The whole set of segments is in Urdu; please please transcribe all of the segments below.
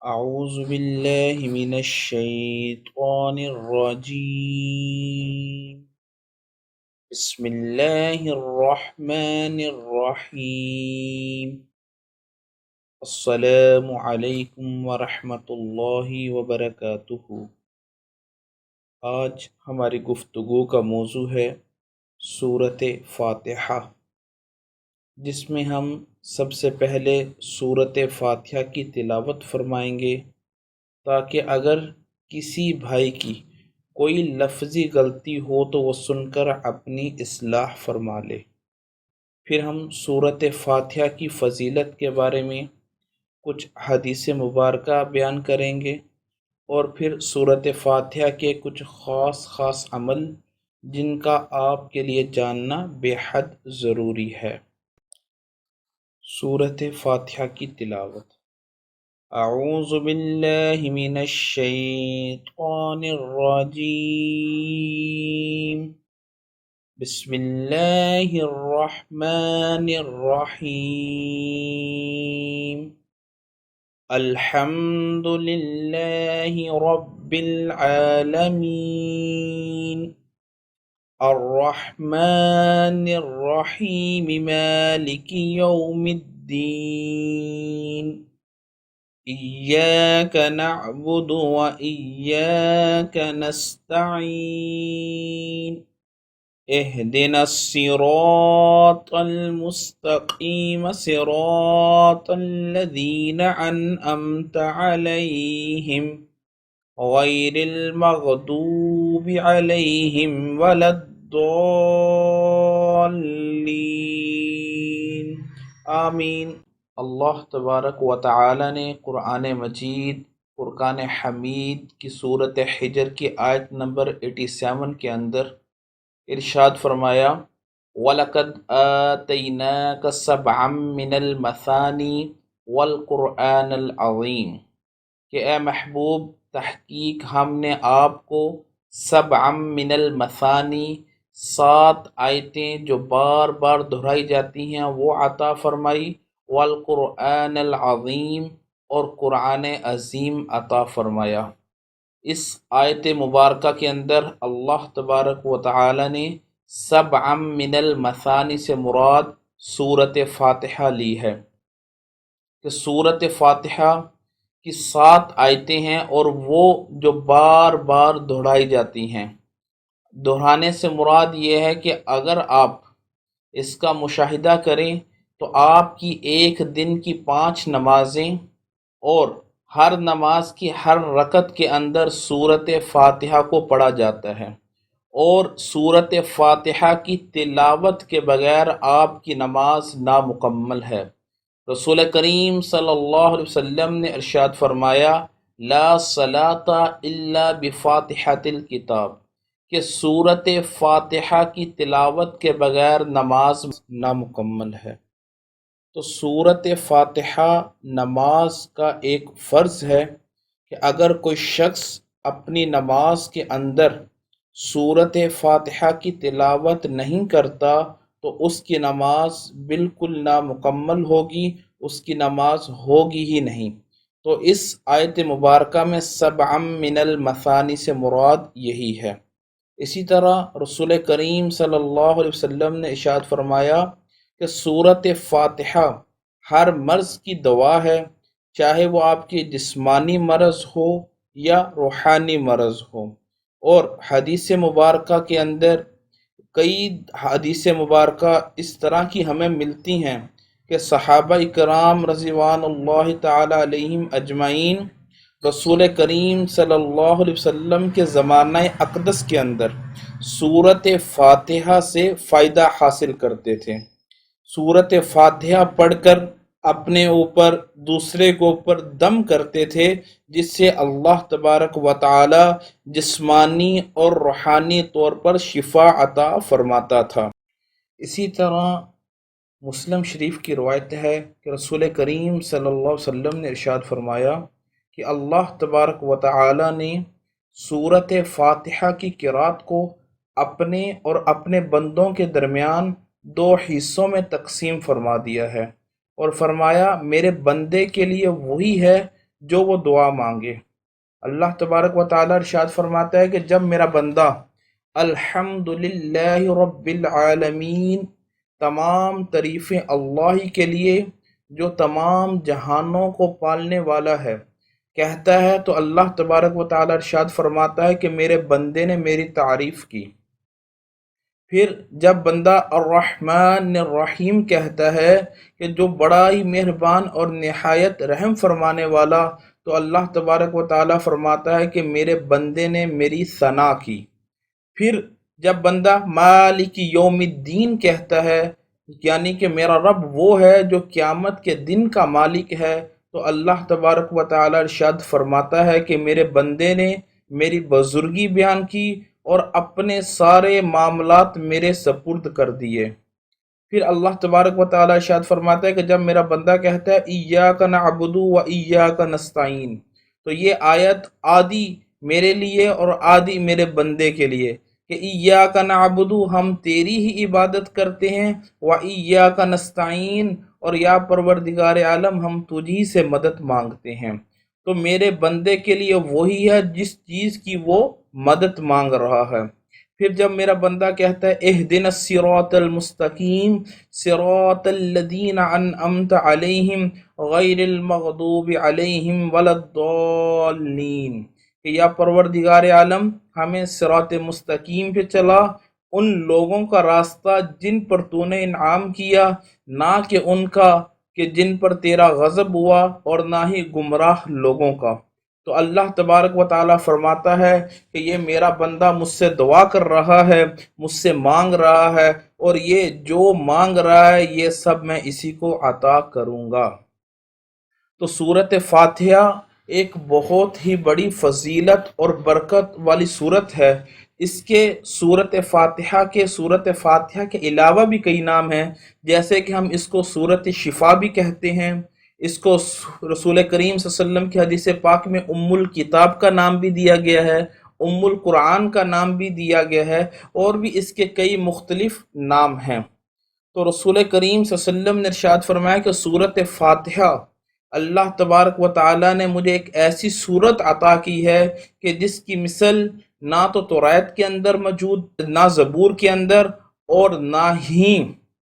أعوذ بالله من الشيطان الرجيم. بسم الله الرحمن الرحيم. السلام علیکم ورحمۃ اللہ وبرکاتہ۔ آج ہماری گفتگو کا موضوع ہے سورۃ فاتحہ، جس میں ہم سب سے پہلے سورۃ فاتحہ کی تلاوت فرمائیں گے، تاکہ اگر کسی بھائی کی کوئی لفظی غلطی ہو تو وہ سن کر اپنی اصلاح فرما لے۔ پھر ہم سورۃ فاتحہ کی فضیلت کے بارے میں کچھ حدیث مبارکہ بیان کریں گے، اور پھر سورۃ فاتحہ کے کچھ خاص عمل جن کا آپ کے لیے جاننا بے حد ضروری ہے۔ سورۃ فاتحہ کی تلاوت۔ اعوذ باللہ من الشیطان الرجیم، بسم اللہ الرحمن الرحیم، الحمد للہ رب العالمین، الرحمن الرحیم، مالک یوم الدین، إياك نعبد وإياك نستعين، اهدنا الصراط المستقيم، صراط الذين أنعمت عليهم غير المغضوب عليهم ولا الضالين، آمین۔ اللہ تبارک و تعالی نے قرآن مجید فرقان حمید کی صورت حجر کی آیت نمبر 87 کے اندر ارشاد فرمایا، وَلَقَدْ آتَيْنَاكَ سَبْعًا مِّنَ الْمَثَانِي وَالْقُرْآنَ الْعَظِيمِ، کہ اے محبوب تحقیق ہم نے آپ کو سبعًا من المثانی 7 آیتیں جو بار بار دہرائی جاتی ہیں وہ عطا فرمائی، والقرآن العظیم، اور قرآن عظیم عطا فرمایا۔ اس آیت مبارکہ کے اندر اللہ تبارک و تعالی نے سبعًا من المثانی سے مراد سورۃ فاتحہ لی ہے، کہ سورۃ فاتحہ کی 7 آیتیں ہیں اور وہ جو بار بار دہرائی جاتی ہیں۔ دہرانے سے مراد یہ ہے کہ اگر آپ اس کا مشاہدہ کریں تو آپ کی ایک دن کی 5 نمازیں اور ہر نماز کی ہر رکعت کے اندر سورۃ فاتحہ کو پڑھا جاتا ہے، اور سورۃ فاتحہ کی تلاوت کے بغیر آپ کی نماز نامکمل ہے۔ رسول کریم صلی اللہ علیہ وسلم نے ارشاد فرمایا، لا صلاۃ الا بفاتحۃ الکتاب، کہ سورۃ فاتحہ کی تلاوت کے بغیر نماز نامکمل ہے۔ تو سورۃ فاتحہ نماز کا ایک فرض ہے کہ اگر کوئی شخص اپنی نماز کے اندر سورۃ فاتحہ کی تلاوت نہیں کرتا تو اس کی نماز بالکل نامکمل ہوگی، اس کی نماز ہوگی ہی نہیں۔ تو اس آیت مبارکہ میں سبعًا من المثانی سے مراد یہی ہے۔ اسی طرح رسول کریم صلی اللہ علیہ وسلم نے ارشاد فرمایا کہ سورۃ فاتحہ ہر مرض کی دوا ہے، چاہے وہ آپ کی جسمانی مرض ہو یا روحانی مرض ہو۔ اور حدیث مبارکہ کے اندر کئی حدیث مبارکہ اس طرح کی ہمیں ملتی ہیں کہ صحابہ کرام رضوان اللہ تعالی علیہم اجمعین رسول کریم صلی اللہ علیہ وسلم کے زمانہ اقدس کے اندر سورۃ فاتحہ سے فائدہ حاصل کرتے تھے۔ سورۃ فاتحہ پڑھ کر اپنے اوپر دوسرے کے اوپر دم کرتے تھے، جس سے اللہ تبارک و تعالی جسمانی اور روحانی طور پر شفا عطا فرماتا تھا۔ اسی طرح مسلم شریف کی روایت ہے کہ رسول کریم صلی اللہ علیہ وسلم نے ارشاد فرمایا کہ اللہ تبارک و تعالی نے سورۃ فاتحہ کی قرات کو اپنے اور اپنے بندوں کے درمیان 2 حصوں میں تقسیم فرما دیا ہے، اور فرمایا میرے بندے کے لیے وہی ہے جو وہ دعا مانگے۔ اللہ تبارک و تعالی ارشاد فرماتا ہے کہ جب میرا بندہ الحمدللہ رب العالمین، تمام تعریفیں اللہ ہی کے لیے جو تمام جہانوں کو پالنے والا ہے، کہتا ہے، تو اللہ تبارک و تعالی ارشاد فرماتا ہے کہ میرے بندے نے میری تعریف کی۔ پھر جب بندہ الرحمن الرحیم کہتا ہے کہ جو بڑا ہی مہربان اور نہایت رحم فرمانے والا، تو اللہ تبارک و تعالی فرماتا ہے کہ میرے بندے نے میری ثنا کی۔ پھر جب بندہ مالک یوم الدین کہتا ہے، یعنی کہ میرا رب وہ ہے جو قیامت کے دن کا مالک ہے، تو اللہ تبارک و تعالی ارشاد فرماتا ہے کہ میرے بندے نے میری بزرگی بیان کی اور اپنے سارے معاملات میرے سپرد کر دیے۔ پھر اللہ تبارک و تعالی ارشاد فرماتا ہے کہ جب میرا بندہ کہتا ہے ایاک نعبد و ایاک نستعین، تو یہ آیت آدھی میرے لیے اور آدھی میرے بندے کے لیے، کہ ایاک نعبد، ہم تیری ہی عبادت کرتے ہیں، و ایاک نستعین، اور یا پروردگار عالم ہم تجھی سے مدد مانگتے ہیں۔ تو میرے بندے کے لیے وہی ہے جس چیز کی وہ مدد مانگ رہا ہے۔ پھر جب میرا بندہ کہتا ہے اہدنا الصراط المستقیم صراط الذین انعمت علیہم غیر المغضوب علیہم ولا الضالین، کہ یا پروردگار عالم ہمیں صراط مستقیم پہ چلا، ان لوگوں کا راستہ جن پر تو نے انعام کیا، نہ کہ ان کا کہ جن پر تیرا غضب ہوا، اور نہ ہی گمراہ لوگوں کا۔ تو اللہ تبارک و تعالیٰ فرماتا ہے کہ یہ میرا بندہ مجھ سے دعا کر رہا ہے، مجھ سے مانگ رہا ہے، اور یہ جو مانگ رہا ہے یہ سب میں اسی کو عطا کروں گا۔ تو سورۃ فاتحہ ایک بہت ہی بڑی فضیلت اور برکت والی صورت ہے۔ اس کے سورۃ فاتحہ کے علاوہ بھی کئی نام ہیں، جیسے کہ ہم اس کو سورۃ شفا بھی کہتے ہیں، اس کو رسول کریم صلی اللہ علیہ وسلم کی حدیث پاک میں ام الکتاب کا نام بھی دیا گیا ہے، ام القرآن کا نام بھی دیا گیا ہے، اور بھی اس کے کئی مختلف نام ہیں۔ تو رسول کریم صلی اللہ علیہ وسلم نے ارشاد فرمایا کہ سورۃ فاتحہ، اللہ تبارک و تعالیٰ نے مجھے ایک ایسی صورت عطا کی ہے کہ جس کی مثل نہ تو توریت کے اندر موجود، نہ زبور کے اندر، اور نہ ہی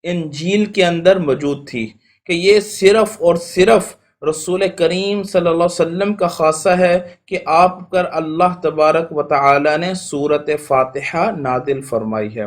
انجیل کے اندر موجود تھی، کہ یہ صرف اور صرف رسول کریم صلی اللہ علیہ وسلم کا خاصہ ہے کہ آپ پر اللہ تبارک و تعالیٰ نے سورۃ فاتحہ نازل فرمائی ہے۔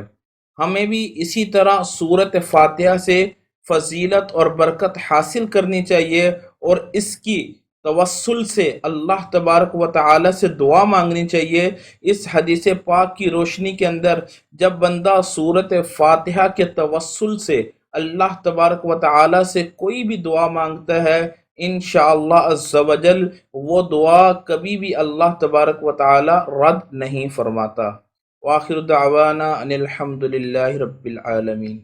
ہمیں بھی اسی طرح سورۃ فاتحہ سے فضیلت اور برکت حاصل کرنی چاہیے، اور اس کی توسل سے اللہ تبارک و تعالی سے دعا مانگنی چاہیے۔ اس حدیث پاک کی روشنی کے اندر جب بندہ سورۃ فاتحہ کے توسل سے اللہ تبارک و تعالی سے کوئی بھی دعا مانگتا ہے، انشاءاللہ عز و جل وہ دعا کبھی بھی اللہ تبارک و تعالی رد نہیں فرماتا۔ وآخر دعوانا ان الحمد للہ رب العالمین۔